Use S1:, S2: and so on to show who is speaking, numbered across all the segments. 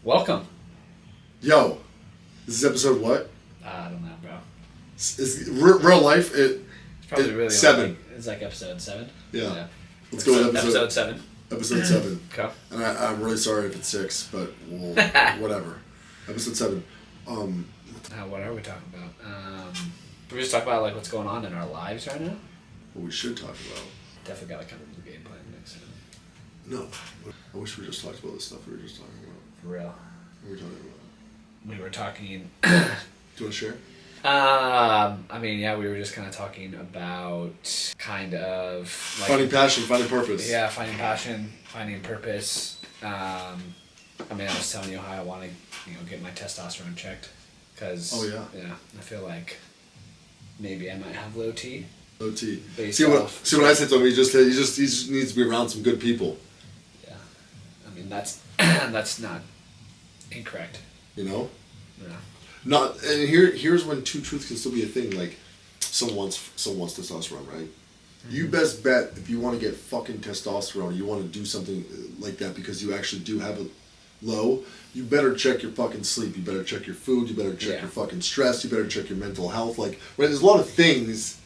S1: Welcome.
S2: Yo, this is episode what?
S1: I don't know, bro.
S2: Is real life?
S1: It's probably really
S2: 7.
S1: It's like episode 7.
S2: Yeah. Let's go with
S1: episode 7.
S2: Episode 7.
S1: Okay.
S2: And I'm really sorry if it's 6, but we'll, whatever. Episode 7.
S1: What are we talking about? We just talk about like what's going on in our lives right now.
S2: What we should talk about.
S1: Definitely got to come to the game plan next time.
S2: No, I wish we just talked about the stuff we were just talking about.
S1: For real.
S2: What were we talking about?
S1: We were talking.
S2: Do you want to share?
S1: I mean, yeah, we were just kind of talking about kind of like,
S2: finding passion, finding purpose.
S1: Yeah, finding passion, finding purpose. I mean, I was telling you how I want to, get my testosterone checked, because yeah, I feel like maybe I might have low T.
S2: Low T. See what I said to him? He just needs to be around some good people.
S1: Yeah, I mean that's that's not incorrect.
S2: Yeah.
S1: Not,
S2: and here's when two truths can still be a thing. Like, someone wants testosterone, right? Mm-hmm. You best bet if you want to get fucking testosterone, you want to do something like that because you actually do have it low. You better check your fucking sleep. You better check your food. You better check your fucking stress. You better check your mental health. Like, right? There's a lot of things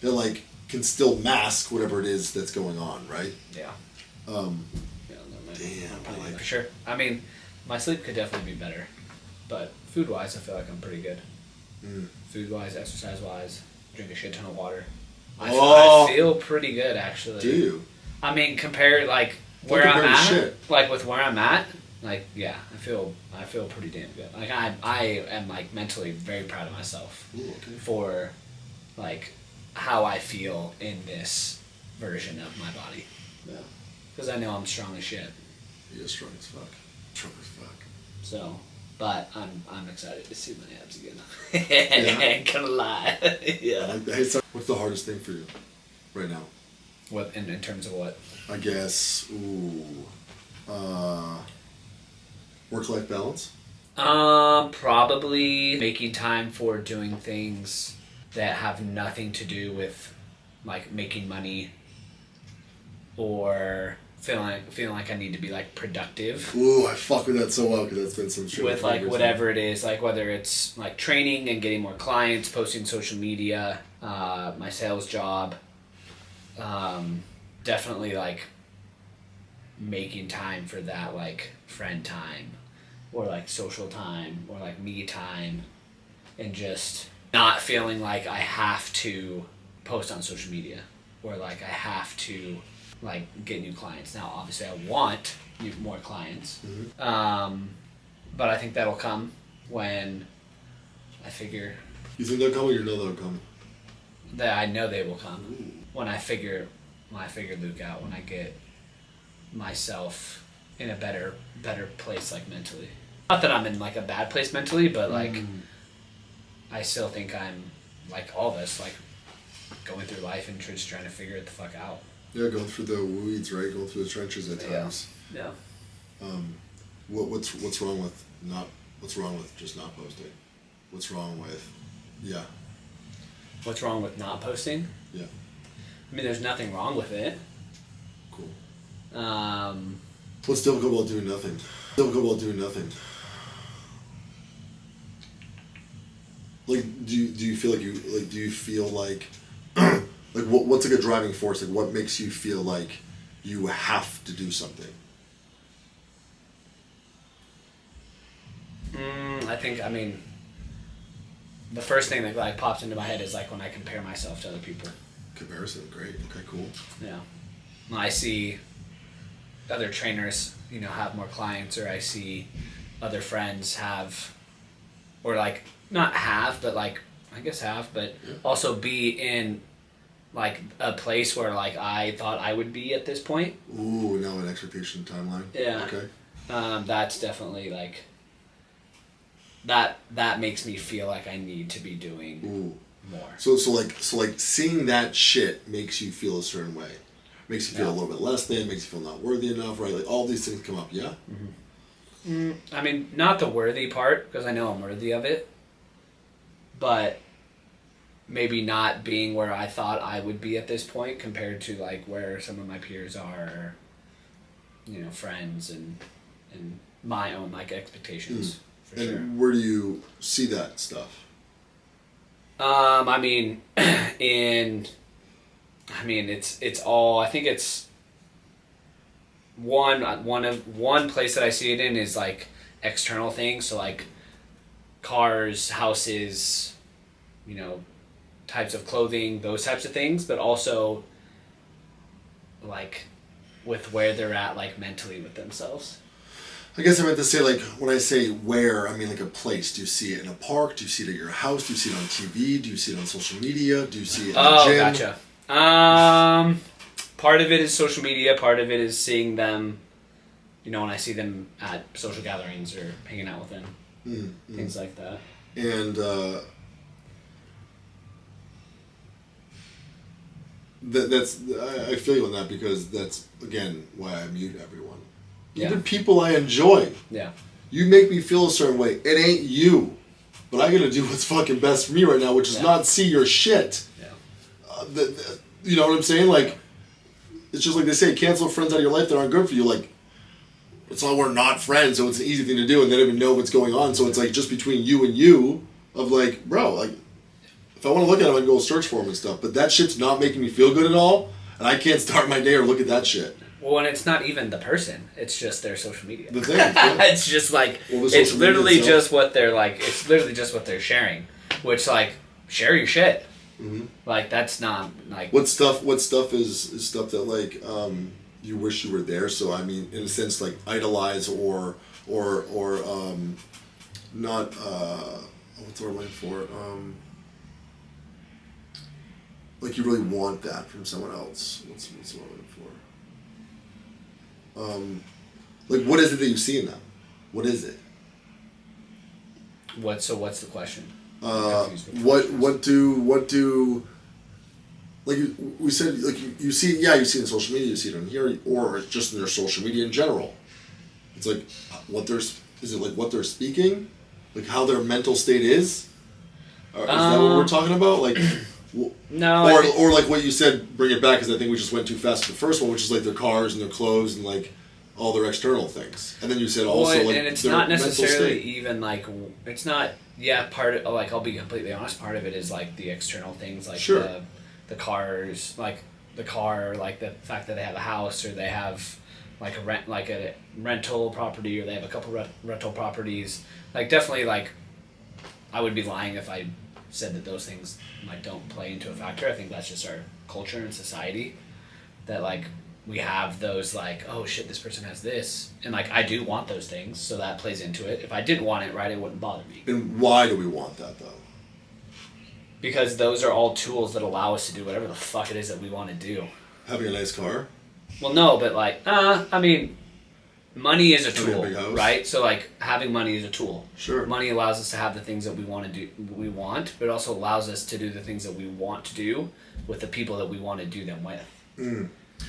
S2: that like can still mask whatever it is that's going on, right?
S1: Yeah.
S2: Damn.
S1: For sure. I mean, my sleep could definitely be better, but food-wise, I feel like I'm pretty good. Food-wise, exercise-wise, drink a shit ton of water. I feel pretty good, actually.
S2: Do you?
S1: I mean, compared, like, where I'm at, like, with where I'm at, like, yeah, I feel pretty damn good. Like, I am, like, mentally very proud of myself for, like, how I feel in this version of my body.
S2: Yeah.
S1: Because I know I'm strong as shit.
S2: You're strong as fuck. Strong as fuck.
S1: So... But I'm excited to see my abs again.
S2: Yeah.
S1: I ain't gonna lie. Yeah.
S2: Hey, so what's the hardest thing for you right now?
S1: What in terms of what?
S2: I guess work-life balance.
S1: Probably making time for doing things that have nothing to do with like making money or feeling like I need to be like productive.
S2: Ooh, I fuck with that so well because that's been some shit.
S1: With like whatever it is, like whether it's like training and getting more clients, posting social media, my sales job, definitely like making time for that, like friend time or like social time or like me time, and just not feeling like I have to post on social media or like I have to like get new clients. Now obviously I want more clients, but I think that'll come when I figure.
S2: You think they'll come, or you know they'll come?
S1: That I know they will come. When I figure Luke out, when I get myself in a better place, like mentally. Not that I'm in like a bad place mentally, but like I still think I'm like all this, like going through life and just trying to figure it the fuck out.
S2: Yeah, going through the weeds, right? Going through the trenches at times.
S1: Yeah.
S2: What's wrong with just not posting? What's wrong with
S1: What's wrong with not posting?
S2: Yeah.
S1: I mean, there's nothing wrong with it.
S2: Cool.
S1: What's
S2: difficult about doing nothing? Like, do you feel like like what's like a driving force? Like, what makes you feel like you have to do something?
S1: I mean, the first thing that like pops into my head is like when I compare myself to other people.
S2: Comparison, great. Okay, cool.
S1: Yeah. When I see other trainers, have more clients, or I see other friends have, or like not have, but like I guess have, but also be in like a place where like I thought I would be at this point.
S2: Ooh, now an expectation timeline.
S1: Yeah.
S2: Okay.
S1: That's definitely like that makes me feel like I need to be doing more.
S2: So like seeing that shit makes you feel a certain way. Makes you feel a little bit less than, makes you feel not worthy enough, right? Like all these things come up, yeah?
S1: I mean, not the worthy part, because I know I'm worthy of it, but maybe not being where I thought I would be at this point compared to like where some of my peers are, friends and my own like expectations. For
S2: And
S1: sure.
S2: where do you see that stuff?
S1: I mean, it's all. I think it's one place that I see it in is like external things. So like cars, houses, you know, types of clothing, those types of things. But also like with where they're at, like mentally with themselves.
S2: I guess I meant to say, like, when I say where, I mean like a place. Do you see it in a park? Do you see it at your house? Do you see it on TV? Do you see it on social media? Do you see it in the gym?
S1: Gotcha. Part of it is social media. Part of it is seeing them, you know, when I see them at social gatherings or hanging out with them. Things like that.
S2: And that's I feel you on that, because that's, again, why I mute everyone. Even people I enjoy.
S1: Yeah.
S2: You make me feel a certain way. It ain't you. But I gotta do what's fucking best for me right now, which is not see your shit.
S1: Yeah.
S2: You know what I'm saying? Like, it's just like they say, cancel friends out of your life that aren't good for you. Like, it's not we're not friends, so it's an easy thing to do, and they don't even know what's going on. So it's like just between you and you, of like, bro, like, if I want to look at them, I can go search for them and stuff. But that shit's not making me feel good at all, and I can't start my day or look at that shit.
S1: Well, and it's not even the person; it's just their social media.
S2: The thing, yeah.
S1: It's just like it's literally just what they're like. It's literally just what they're sharing. Which, like, share your shit.
S2: Mm-hmm.
S1: Like, that's not like
S2: What stuff is stuff that like you wish you were there. So I mean, in a sense, like idolize or not what's the word I'm looking for? Like you really want that from someone else. What's the word I'm looking for? Like, what is it that you see in them? What is it?
S1: What's the question?
S2: What do like we said, like you see, you see it in social media, you see it on here, or just in their social media in general. It's like what is it like what they're speaking, like how their mental state is. Is that what we're talking about? Like,
S1: no,
S2: or like what you said. Bring it back, because I think we just went too fast with the first one, which is like their cars and their clothes and like all their external things. And then you said also like
S1: and it's
S2: their
S1: not
S2: mental
S1: necessarily
S2: state.
S1: even like it's not. Yeah, part of, like, I'll be completely honest. Part of it is like the external things, like
S2: Sure.
S1: the cars, like the car, like the fact that they have a house or they have like a rental property, or they have a couple rental properties. Like, definitely, like, I would be lying if I said that those things like don't play into a factor. I think that's just our culture and society, that like we have those like, oh shit, this person has this, and like I do want those things, so that plays into it. If I didn't want it, right, it wouldn't bother me.
S2: And why do we want that though?
S1: Because those are all tools that allow us to do whatever the fuck it is that we want to do.
S2: Having a nice car?
S1: Well, no, but like, I mean, money is a
S2: Having a
S1: tool,
S2: big house?
S1: right? So like, having money is a tool.
S2: Sure.
S1: Money allows us to have the things that we want to do, but it also allows us to do the things that we want to do with the people that we want to do them with.
S2: Mm.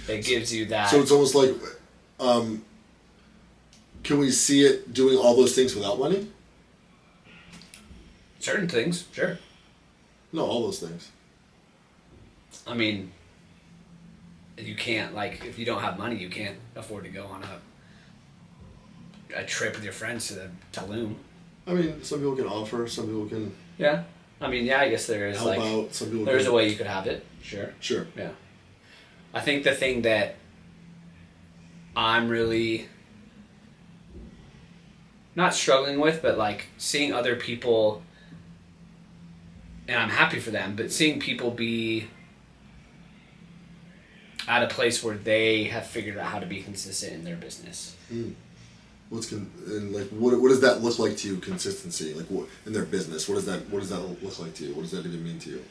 S1: It gives you that.
S2: So it's almost like, can we see it doing all those things without money?
S1: Certain things, sure.
S2: No, all those things.
S1: I mean, you can't, like, if you don't have money, you can't afford to go on a trip with your friends to Tulum.
S2: I mean, some people can offer, some people can
S1: Yeah. I mean, yeah, I guess there is,
S2: help
S1: like,
S2: out, some people
S1: there's
S2: can...
S1: a way you could have it, sure.
S2: Sure.
S1: Yeah. I think the thing that I'm really not struggling with, but like seeing other people, and I'm happy for them, but seeing people be at a place where they have figured out how to be consistent in their business.
S2: Mm. And like what does that look like to you? Consistency, like what in their business? What does that look like to you? What does that even mean to you?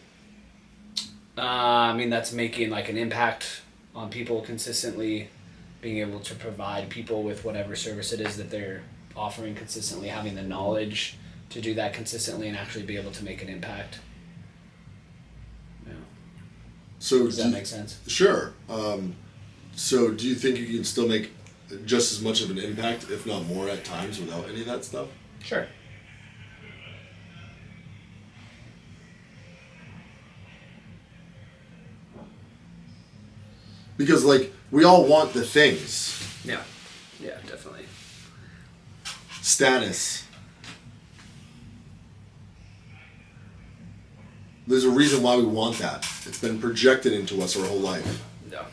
S1: I mean, that's making like an impact on people consistently, being able to provide people with whatever service it is that they're offering consistently, having the knowledge to do that consistently and actually be able to make an impact. Yeah.
S2: So
S1: does that make sense?
S2: Sure. So do you think you can still make just as much of an impact, if not more at times, without any of that stuff?
S1: Sure.
S2: Because, like, we all want the things.
S1: Yeah. Yeah, definitely.
S2: status. There's a reason why we want that. It's been projected into us our whole life.
S1: Yeah.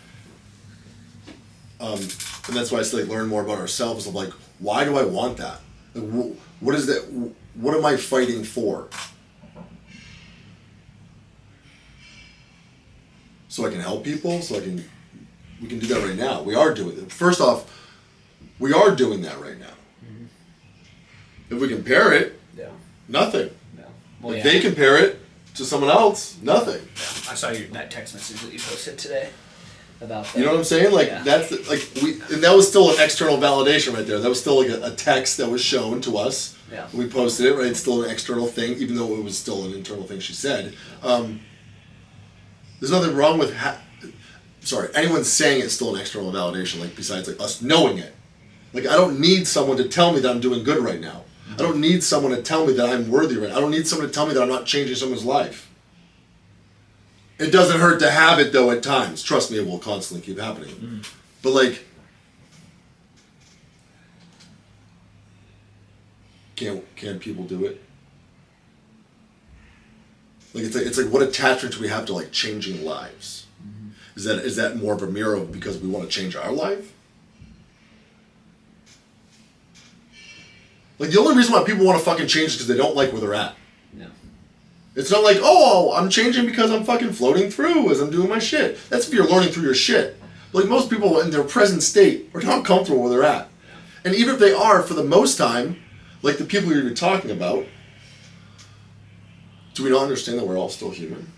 S2: And that's why I say, like, learn more about ourselves of like, why do I want that? Like, what is that? What am I fighting for? So I can help people. We can do that right now. We are doing it. First off, we are doing that right now. Mm-hmm. If we compare it, nothing.
S1: Yeah. Well,
S2: if they compare it to someone else, nothing.
S1: Yeah. I saw that text message that you posted today about that.
S2: You know what I'm saying? Like that's and that was still an external validation right there. That was still like a text that was shown to us.
S1: Yeah.
S2: We posted it, right? It's still an external thing, even though it was still an internal thing she said. There's nothing wrong with anyone saying it's still an external validation, like besides like us knowing it. Like I don't need someone to tell me that I'm doing good right now. I don't need someone to tell me that I'm worthy right now. I don't need someone to tell me that I'm not changing someone's life. It doesn't hurt to have it though at times. Trust me, it will constantly keep happening. Mm-hmm. But like, can people do it? Like it's like what attachment do we have to like changing lives? Mm-hmm. Is that more of a mirror of because we want to change our life? Like the only reason why people want to fucking change is because they don't like where they're at.
S1: Yeah.
S2: It's not like, oh, I'm changing because I'm fucking floating through as I'm doing my shit. That's if you're learning through your shit. Like most people in their present state are not comfortable where they're at. And even if they are, for the most time, like the people you're talking about, do we not understand that we're all still human?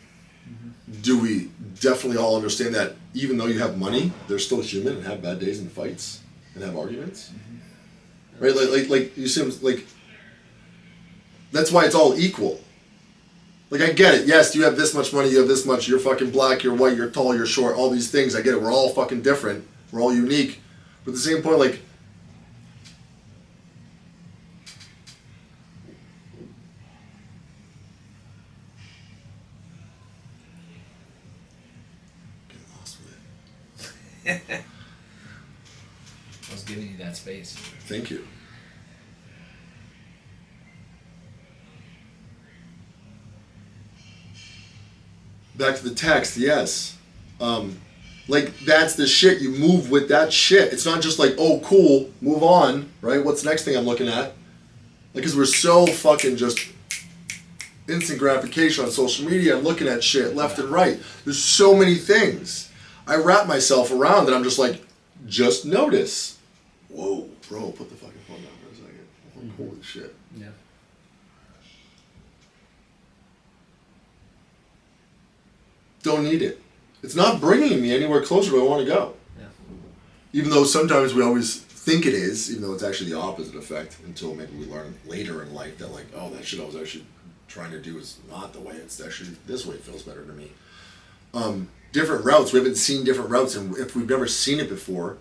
S2: Mm-hmm. Do we definitely all understand that even though you have money, they're still human and have bad days and fights and have arguments? Mm-hmm. Right? Like you see, like that's why it's all equal. Like I get it. Yes, you have this much money, you have this much. You're fucking black, you're white, you're tall, you're short. All these things. I get it. We're all fucking different. We're all unique. But at the same point, like.
S1: I was giving you that space.
S2: Thank you. Back to the text, yes. Like, that's the shit. You move with that shit. It's not just like, oh, cool, move on, right? What's the next thing I'm looking at? Like, because we're so fucking just instant gratification on social media and looking at shit left and right. There's so many things. I wrap myself around that I'm just like, just notice. Whoa, bro, put the fucking phone down for a second. Mm-hmm. Holy shit.
S1: Yeah.
S2: Don't need it. It's not bringing me anywhere closer to where I want to go.
S1: Yeah.
S2: Even though sometimes we always think it is, even though it's actually the opposite effect, until maybe we learn later in life that like, oh, that shit I was actually trying to do is not the way. It's actually this way. It feels better to me. Different routes. We haven't seen different routes, and if we've never seen it before,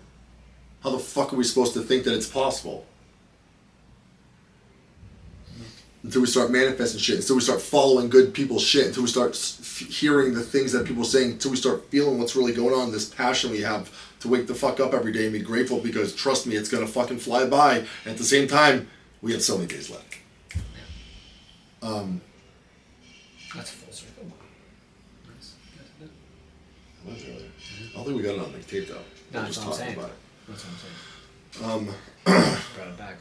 S2: how the fuck are we supposed to think that it's possible? Until we start manifesting shit, until we start following good people's shit, until we start hearing the things that people are saying, until we start feeling what's really going on, this passion we have to wake the fuck up every day and be grateful because, trust me, it's going to fucking fly by. And at the same time, we have so many days left.
S1: That's a full circle.
S2: I don't think we got it on like tape though.
S1: No,
S2: We're
S1: that's
S2: just
S1: what I'm
S2: talking
S1: saying.
S2: about it.
S1: That's what I'm saying. Brought it back.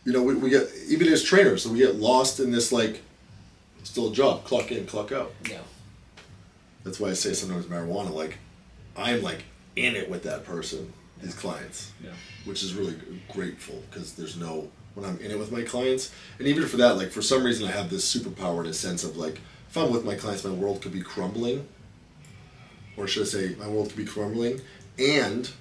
S2: You know, we get, even as trainers, so we get lost in this like, still a job, clock in, clock out.
S1: Yeah.
S2: That's why I say sometimes marijuana, like, I'm like in it with that person, these clients.
S1: Yeah.
S2: Which is really grateful because there's no, when I'm in it with my clients, and even for that, like for some reason I have this superpower in a sense of like, if I'm with my clients, my world could be crumbling, or should I say, my world could be crumbling, and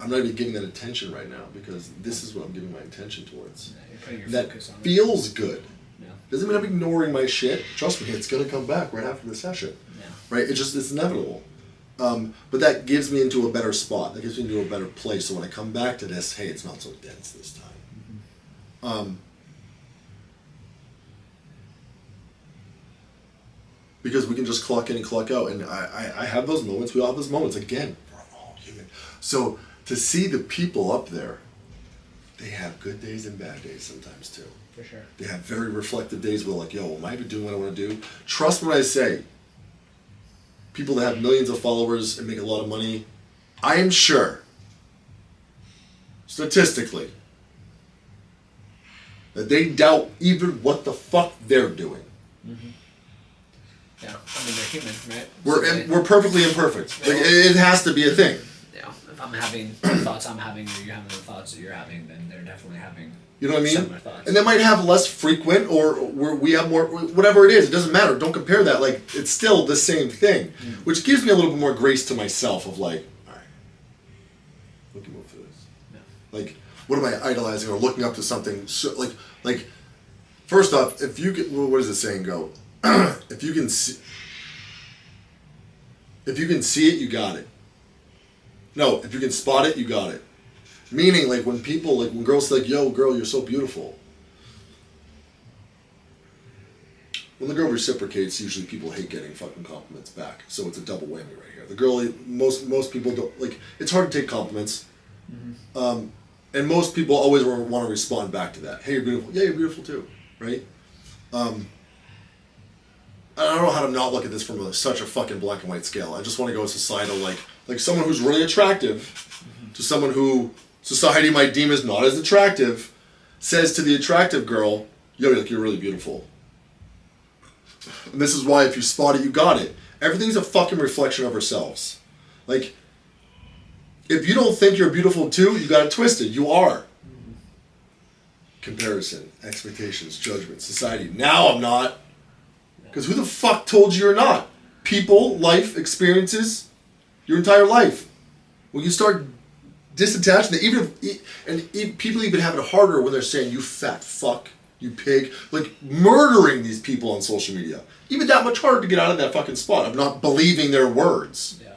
S2: I'm not even giving that attention right now because this is what I'm giving my attention towards.
S1: Yeah, you're putting your
S2: that
S1: focus on
S2: feels good.
S1: Yeah.
S2: Doesn't mean I'm ignoring my shit. Trust me, it's gonna come back right after the session.
S1: Yeah.
S2: Right? It's inevitable. But that gives me into a better spot. That gives me into a better place. So when I come back to this, hey, it's not so dense this time. Mm-hmm. Because we can just clock in and clock out. And I have those moments. We all have those moments. Again, we're all human. So to see the people up there, they have good days and bad days sometimes too.
S1: For sure.
S2: They have very reflective days where like, yo, am I even doing what I want to do? Trust me when I say, people that have millions of followers and make a lot of money, I am sure, statistically, that they doubt even what the fuck they're doing.
S1: Mm-hmm. Yeah, I mean, they're human, right?
S2: We're perfectly imperfect. Like, it has to be a thing.
S1: Yeah, if I'm having the thoughts I'm having, or you're having the thoughts that you're having, then they're definitely having.
S2: You know what I mean?
S1: Similar thoughts.
S2: And they might have less frequent, or we have more, whatever it is. It doesn't matter. Don't compare that. Like, it's still the same thing, which gives me a little bit more grace to myself. Of like, all right, we can move through this. Yeah. Like, what am I idolizing or looking up to something? So, like, first off, if you get, what does the saying go? If you can see it, you got it. No, if you can spot it, you got it. Meaning, like, when people, like, when girls say, like, yo, girl, you're so beautiful. When the girl reciprocates, usually people hate getting fucking compliments back. So it's a double whammy right here. The girl, most people don't, like, it's hard to take compliments. Mm-hmm. And most people always want to respond back to that. Hey, you're beautiful. Yeah, you're beautiful too, right? I don't know how to not look at this from such a fucking black and white scale. I just want to go societal, like someone who's really attractive to someone who society might deem as not as attractive, says to the attractive girl, yo, you're really beautiful. And this is why if you spot it, you got it. Everything's a fucking reflection of ourselves. Like, if you don't think you're beautiful too, you got it twisted. You are. Comparison, expectations, judgment, society. Now I'm not. Because who the fuck told you you're not? People, life, experiences, your entire life. When you start disattaching it, people even have it harder when they're saying, you fat fuck, you pig. Like, murdering these people on social media. Even that much harder to get out of that fucking spot of not believing their words.
S1: Yeah.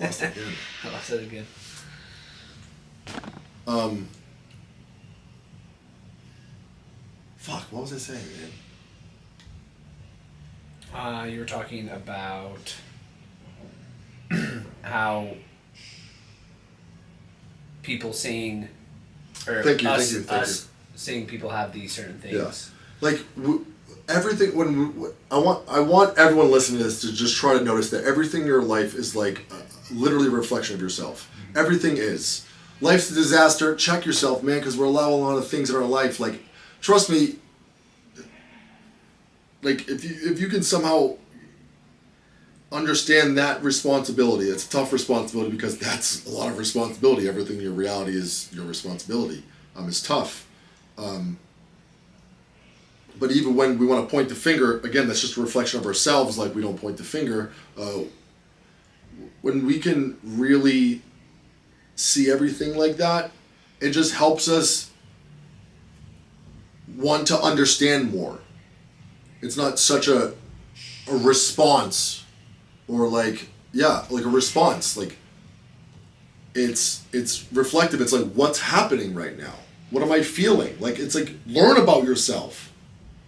S2: Lost it again.
S1: I lost it again.
S2: Fuck, what was I saying, man?
S1: You were talking about how people seeing, or
S2: Thank you.
S1: us seeing people have these certain things.
S2: Yeah. Like, everything, I want everyone listening to this to just try to notice that everything in your life is like literally a reflection of yourself. Mm-hmm. Everything is. Life's a disaster. Check yourself, man, because we're allowing a lot of things in our life. Like, trust me, like, if you can somehow understand that responsibility, it's a tough responsibility because that's a lot of responsibility. Everything in your reality is your responsibility. It's tough. But even when we want to point the finger, again, that's just a reflection of ourselves, like we don't point the finger. When we can really see everything like that, it just helps us want to understand more. It's not such a response, or like a response. Like, it's reflective. It's like, what's happening right now? What am I feeling? Like, it's like, learn about yourself.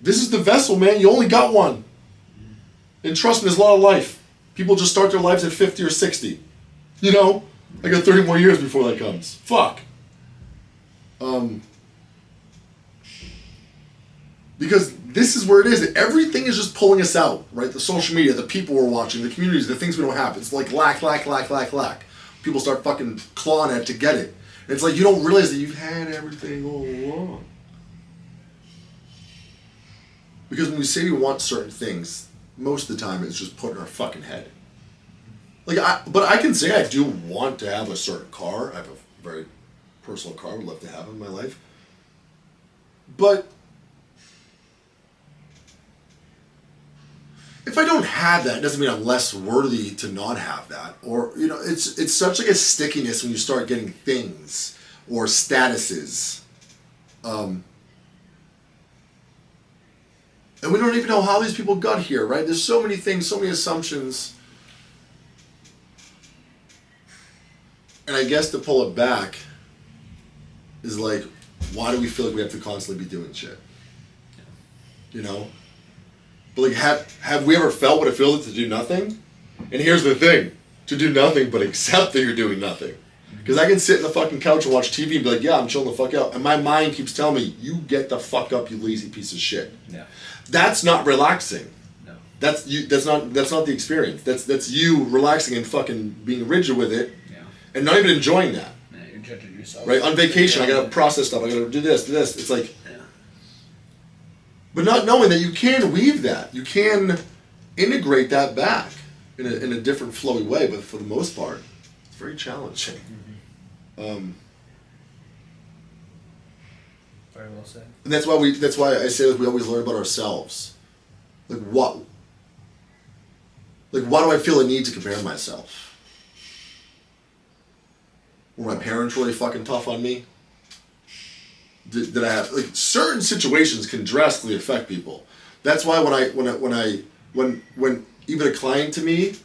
S2: This is the vessel, man. You only got one. And trust me, there's a lot of life. People just start their lives at 50 or 60. You know? I got 30 more years before that comes. Fuck. Because this is where it is. Everything is just pulling us out, right? The social media, the people we're watching, the communities, the things we don't have. It's like lack. People start fucking clawing at it to get it. And it's like you don't realize that you've had everything all along. Because when we say we want certain things, most of the time it's just put in our fucking head. But I can say I do want to have a certain car. I have a very personal car I would love to have in my life. But if I don't have that, it doesn't mean I'm less worthy to not have that. Or, you know, it's such like a stickiness when you start getting things or statuses. And we don't even know how these people got here, right? There's so many things, so many assumptions. And I guess to pull it back is like, why do we feel like we have to constantly be doing shit? You know? But like, have we ever felt what it feels like to do nothing? And here's the thing: to do nothing, but accept that you're doing nothing. Because I can sit in the fucking couch and watch TV and be like, yeah, I'm chilling the fuck out, and my mind keeps telling me, you get the fuck up, you lazy piece of shit.
S1: Yeah.
S2: That's not relaxing.
S1: No.
S2: That's you. That's not the experience. That's you relaxing and fucking being rigid with it, and not even enjoying that.
S1: Yeah, you're judging yourself.
S2: Right, on vacation, I gotta process stuff. I gotta do this. It's like, but not knowing that you can weave that, you can integrate that back in a different flowy way. But for the most part, it's very challenging.
S1: Very well said.
S2: And that's why I say, like, we always learn about ourselves. Like why do I feel a need to compare myself? Were my parents really fucking tough on me? Did I have, like, certain situations can drastically affect people. That's why when even a client to me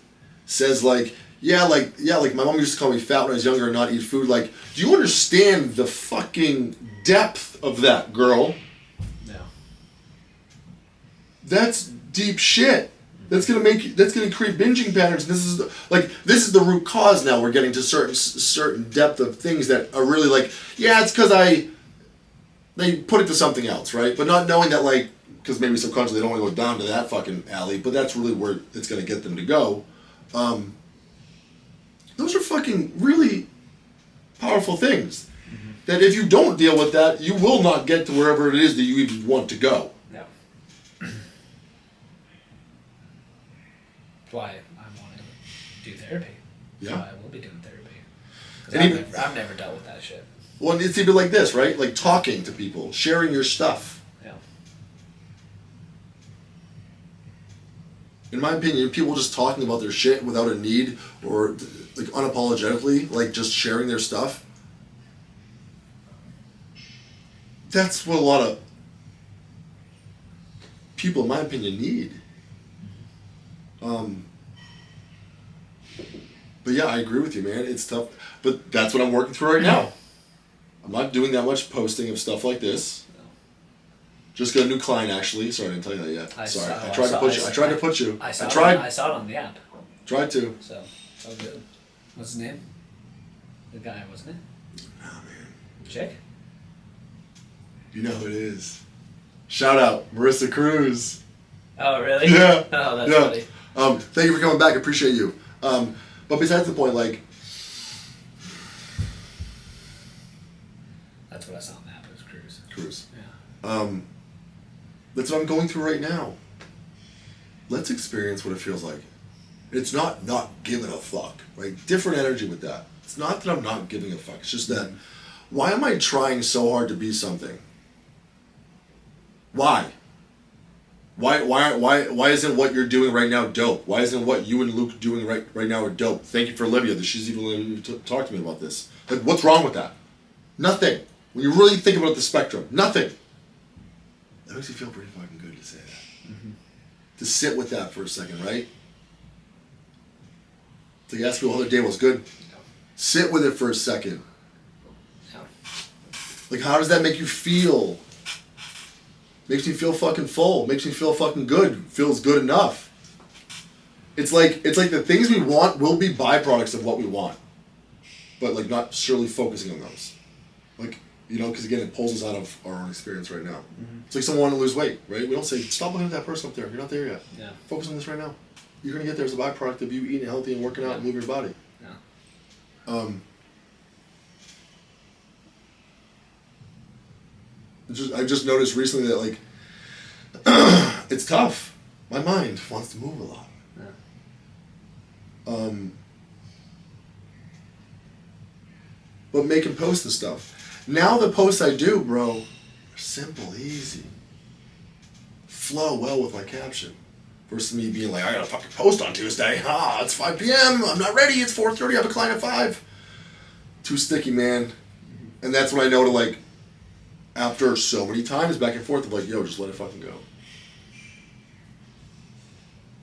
S2: says like my mom used to call me fat when I was younger and not eat food, like, do you understand the fucking depth of that, girl?
S1: No.
S2: That's deep shit. That's gonna create binging patterns. This is the root cause. Now we're getting to certain depth of things that are really like, yeah, it's because they put it to something else, right? But not knowing that, like, because maybe subconsciously they don't want to go down to that fucking alley, but that's really where it's gonna get them to go. Those are fucking really powerful things. Mm-hmm. That if you don't deal with that, you will not get to wherever it is that you even want to go.
S1: No. That's why I want to do therapy.
S2: Yeah.
S1: That's why I will be doing therapy. Because I've never dealt with that shit.
S2: Well, it's even like this, right? Like talking to people, sharing your stuff.
S1: Yeah.
S2: In my opinion, people just talking about their shit without a need, or like unapologetically, like just sharing their stuff. That's what a lot of people, in my opinion, need. But yeah, I agree with you, man. It's tough, but that's what I'm working through right now. I'm not doing that much posting of stuff like this.
S1: No.
S2: Just got a new client, actually. Sorry, I didn't tell you that yet.
S1: I
S2: tried to put you.
S1: I saw it on the app.
S2: Tried to.
S1: So good. What's his name? The guy, wasn't it?
S2: Oh, man.
S1: Chick?
S2: You know who it is. Shout out, Marissa Cruz.
S1: Oh, really?
S2: Yeah.
S1: Oh, that's funny.
S2: Thank you for coming back. I appreciate you. But besides the point, like,
S1: that's what I saw on the app. It was
S2: Cruz.
S1: Yeah.
S2: That's what I'm going through right now. Let's experience what it feels like. It's not giving a fuck, right? Different energy with that. It's not that I'm not giving a fuck. It's just that, why am I trying so hard to be something? Why? Why isn't what you're doing right now dope? Why isn't what you and Luke doing right now are dope? Thank you for Olivia, that she's even talked to me about this. Like, what's wrong with that? Nothing. When you really think about the spectrum, nothing. That makes me feel pretty fucking good to say that. Mm-hmm. To sit with that for a second, right? To ask people how their day was good. Sit with it for a second. Like, how does that make you feel? Makes me feel fucking full. Makes me feel fucking good. Feels good enough. It's like the things we want will be byproducts of what we want, but like not surely focusing on those. Like, you know, because again, it pulls us out of our own experience right now. Mm-hmm. It's like someone wanting to lose weight, right? We don't say, stop looking at that person up there. You're not there yet. Yeah. Focus on this right now. You're gonna get there as a byproduct of you eating healthy and working out and moving your body.
S1: Yeah.
S2: I just noticed recently that, like, it's tough. My mind wants to move a lot. Yeah. But making posts and stuff. Now the posts I do, bro, are simple, easy. Flow well with my caption. Versus me being like, I gotta fucking post on Tuesday. It's 5 p.m. I'm not ready. It's 4:30. I have a client at 5. Too sticky, man. And that's when I know to, like, after so many times back and forth, I'm like, yo, just let it fucking go.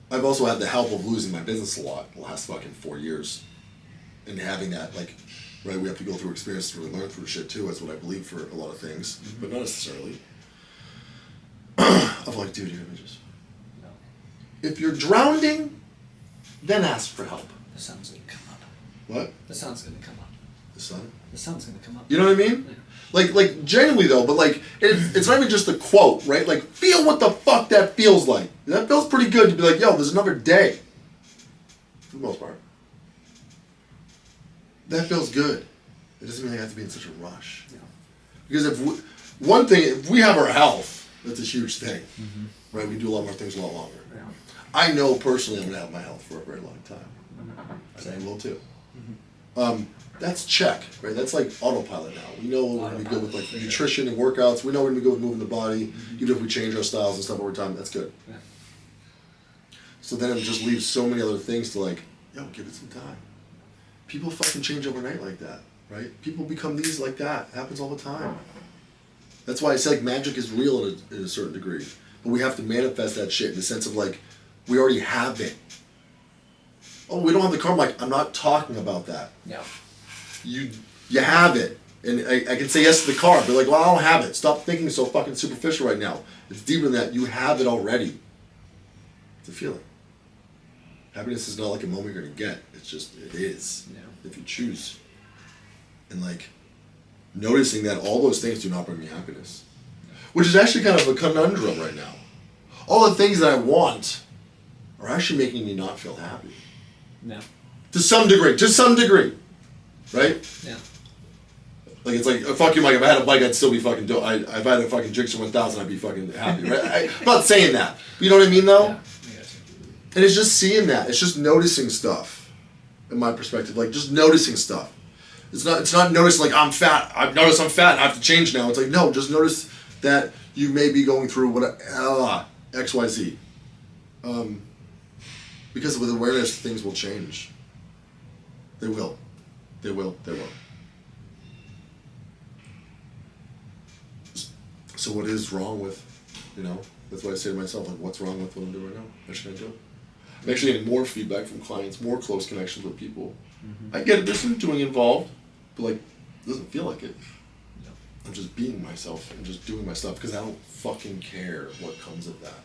S2: I've also had the help of losing my business a lot the last fucking 4 years. And having that, like, right, we have to go through experience to really learn through shit too. That's what I believe for a lot of things, but not necessarily. I'm like, dude, you're gonna just... If you're drowning, then ask for help.
S1: The sun's gonna come up.
S2: What?
S1: The sun's gonna come up.
S2: The sun?
S1: The sun's gonna come up.
S2: You know what I mean?
S1: Yeah.
S2: Like genuinely though, but like it's not even just a quote, right? Like feel what the fuck that feels like. That feels pretty good to be like, yo, there's another day. For the most part. That feels good. It doesn't mean I have to be in such a rush.
S1: Yeah.
S2: Because if we have our health, that's a huge thing. Mm-hmm. Right? We do a lot more things a lot longer.
S1: Yeah.
S2: I know personally I'm gonna have my health for a very long time. I will too. Mm-hmm. That's check, right? That's like autopilot now. We know we're gonna be good with like nutrition and workouts. We know we're gonna be good with moving the body, even if we change our styles and stuff over time. That's good.
S1: Yeah.
S2: So then it just leaves so many other things to like, yo, give it some time. People fucking change overnight like that, right? People become these like that. It happens all the time. That's why I say like magic is real in a certain degree, but we have to manifest that shit in the sense of like, we already have it. Oh, we don't have the car. I'm like, I'm not talking about that.
S1: Yeah.
S2: You have it. And I can say yes to the car, but like, well, I don't have it. Stop thinking so fucking superficial right now. It's deeper than that. You have it already. It's a feeling. Happiness is not like a moment you're gonna get. It's just, it is.
S1: Yeah.
S2: If you choose. And like, noticing that all those things do not bring me happiness. Which is actually kind of a conundrum right now. All the things that I want are actually making me not feel happy.
S1: No.
S2: To some degree. Right?
S1: Yeah.
S2: Like, it's like, fuck you, Mike, if I had a bike, I'd still be fucking dope. If I had a fucking Jigsaw 1000, I'd be fucking happy, right? I'm not saying that. But you know what I mean, though?
S1: Yeah, I got you.
S2: And it's just seeing that. It's just noticing stuff, in my perspective. Like, just noticing stuff. It's not noticing, like, I'm fat. I've noticed I'm fat. I have to change now. It's like, no, just notice that you may be going through X, Y, Z. Because with awareness, things will change. They will. They will. So what is wrong with, that's what I say to myself, like, what's wrong with what I'm doing right now? What should I do? I'm actually getting more feedback from clients, more close connections with people. Mm-hmm. I get it, there's some doing involved, but like, it doesn't feel like it. No. I'm just being myself and just doing my stuff because I don't fucking care what comes of that.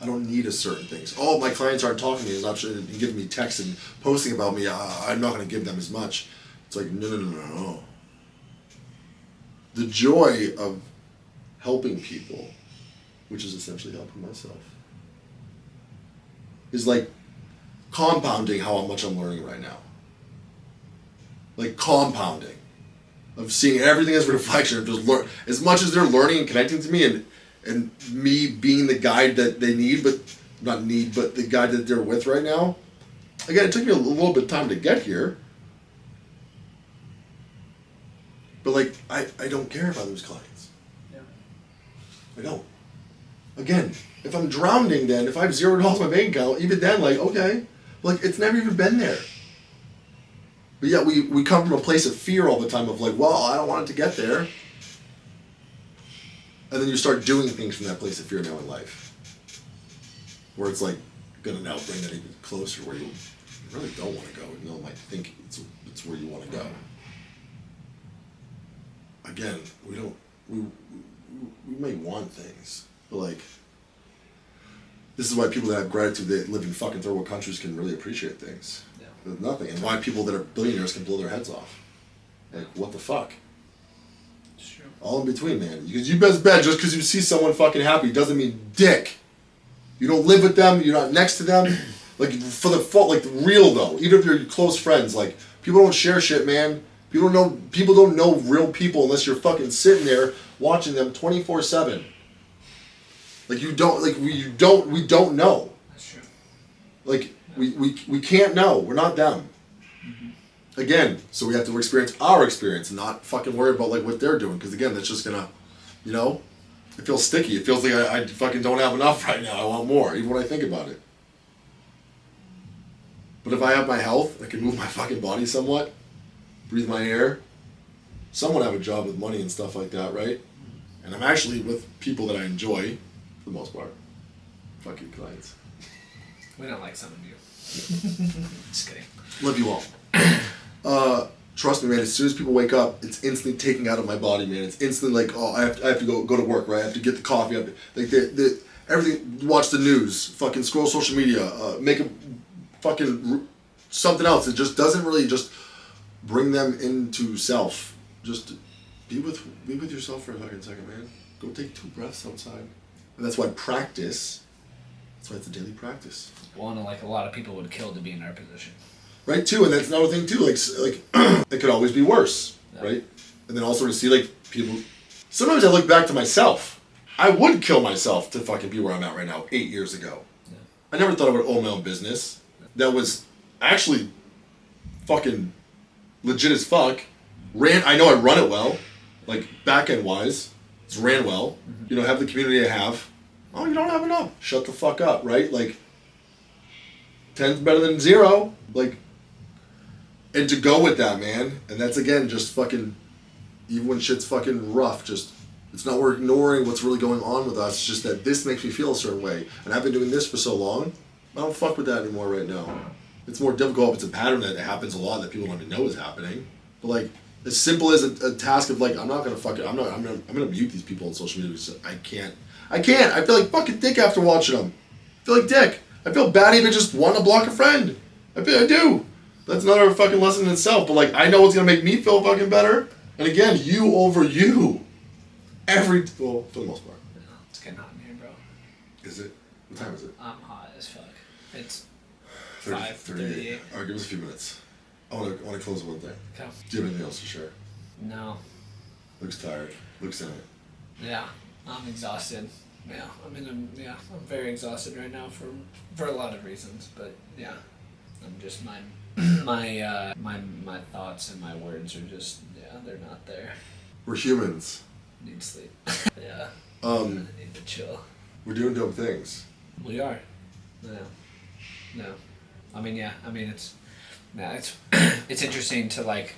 S2: I don't need a certain things. Oh, my clients aren't talking to me, and giving me texts and posting about me, I'm not going to give them as much. It's like, no. The joy of helping people, which is essentially helping myself, is like compounding how much I'm learning right now. Like compounding. Of seeing everything as a reflection of just learn. As much as they're learning and connecting to me and me being the guide that they need, but the guide that they're with right now. Again, it took me a little bit of time to get here. But like, I don't care if I lose clients.
S1: Yeah.
S2: I don't. Again, if I'm drowning then, if I have $0 in my bank account, even then, like, okay. Like, it's never even been there. But yet we come from a place of fear all the time of like, well, I don't want it to get there. And then you start doing things from that place of fear now in life. Where it's like, gonna now bring that even closer where you really don't want to go, even though you might think it's where you want to go. Again, we may want things, but like, this is why people that have gratitude that live in fucking third world countries can really appreciate things. Yeah. With nothing. And why people that are billionaires can blow their heads off. Like, what the fuck?
S1: It's true.
S2: All in between, man. Because you best bet, just because you see someone fucking happy doesn't mean dick. You don't live with them, you're not next to them. Like, for the fault, like, the real though, even if you're close friends, like, people don't share shit, man. People don't know real people unless you're fucking sitting there watching them 24/7. Like, we don't know.
S1: That's true.
S2: Like, we can't know. We're not them. Mm-hmm. Again, so we have to experience our experience and not fucking worry about, like, what they're doing. Because, again, that's just gonna, it feels sticky. It feels like I fucking don't have enough right now. I want more, even when I think about it. But if I have my health, I can move my fucking body somewhat, breathe my air, somewhat have a job with money and stuff like that, right? And I'm actually with people that I enjoy, for the most part. Fuck you, clients.
S1: We don't like some of you. Just kidding.
S2: Love you all. Trust me, man, as soon as people wake up, it's instantly taken out of my body, man. It's instantly like, oh, I have to go to work, right? I have to get the coffee. everything. Watch the news. Fucking scroll social media. Make a fucking something else. It just doesn't really just bring them into self. Just be with yourself for a fucking second, man. Go take 2 breaths outside. And that's why practice. That's why it's a daily practice.
S1: One, like a lot of people would kill to be in our position.
S2: Right, too, and that's another thing too. Like it could always be worse, right? And then also to see like people. Sometimes I look back to myself. I would kill myself to fucking be where I'm at right now. 8 years ago, I never thought I would own my own business. That was actually fucking legit as fuck. I know I run it well, like back end wise. It's ran well. You know, have the community I have. Oh, you don't have enough. Shut the fuck up, right? Like 10's better than 0. Like. And to go with that, man, and that's again just fucking, even when shit's fucking rough, just, it's not we're ignoring what's really going on with us, it's just that this makes me feel a certain way. And I've been doing this for so long, I don't fuck with that anymore right now. It's more difficult if it's a pattern that happens a lot that people don't even know is happening. But like, as simple as a task of like, I'm gonna mute these people on social media because I can't. I feel like fucking dick after watching them. I feel like dick. I feel bad even just want to block a friend. I do. That's another fucking lesson in itself. But like, I know what's gonna make me feel fucking better. And again, you over you. Well, for the most part.
S1: It's getting hot in here, bro.
S2: Is it? What time is it?
S1: I'm hot as fuck. It's
S2: 5:38. Alright, give us a few minutes. I want to close with one thing.
S1: Okay.
S2: Do you have anything else to share?
S1: No.
S2: Looks tired. Looks in it.
S1: Yeah, I'm exhausted. Yeah, I'm very exhausted right now for a lot of reasons. But yeah, I'm just my thoughts and my words are just they're not there.
S2: We're humans.
S1: Need sleep. Yeah.
S2: I
S1: need to chill.
S2: We're doing dumb things.
S1: We are. No. It's it's interesting to like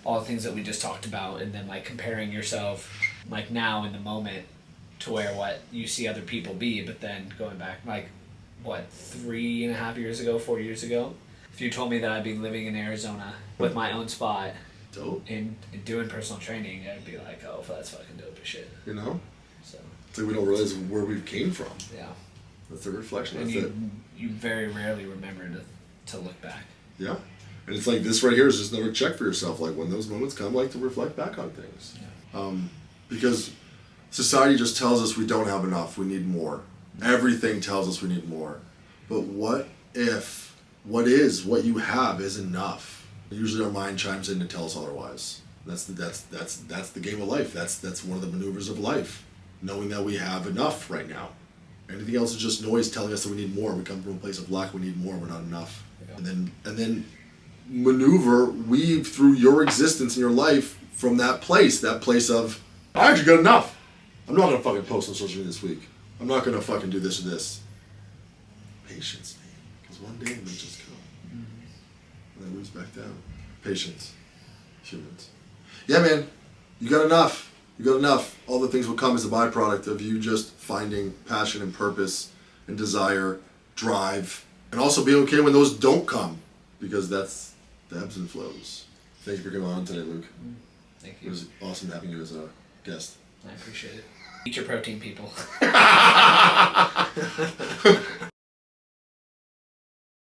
S1: all the things that we just talked about, and then like comparing yourself like now in the moment to where what you see other people be, but then going back like what 3.5 years ago, 4 years ago, if you told me that I'd be living in Arizona with my own spot,
S2: dope,
S1: and doing personal training, I'd be like, oh, that's fucking dope as shit.
S2: You know?
S1: So
S2: it's like we don't realize where we came from.
S1: Yeah.
S2: That's a reflection.
S1: And
S2: That's
S1: you very rarely remember to look back.
S2: Yeah. And it's like this right here is just another check for yourself. Like when those moments come, like to reflect back on things. Yeah. Because society just tells us we don't have enough, we need more. Everything tells us we need more. But what if what you have is enough? Usually our mind chimes in to tell us otherwise. That's the game of life. That's one of the maneuvers of life. Knowing that we have enough right now. Anything else is just noise telling us that we need more. We come from a place of lack, we need more, we're not enough. Yeah. And then weave through your existence in your life from that place of, I actually got enough. I'm not gonna fucking post on social media this week. I'm not gonna fucking do this or this. Patience, man. Because one day it may just come. And then it moves back down. Patience. Humans. Yeah, man. You got enough. All the things will come as a byproduct of you just finding passion and purpose and desire, drive, and also be okay when those don't come, because that's the ebbs and flows. Thank you for coming on today, Luke.
S1: Thank you.
S2: It was awesome having you as a guest.
S1: I appreciate it. Eat your protein, people.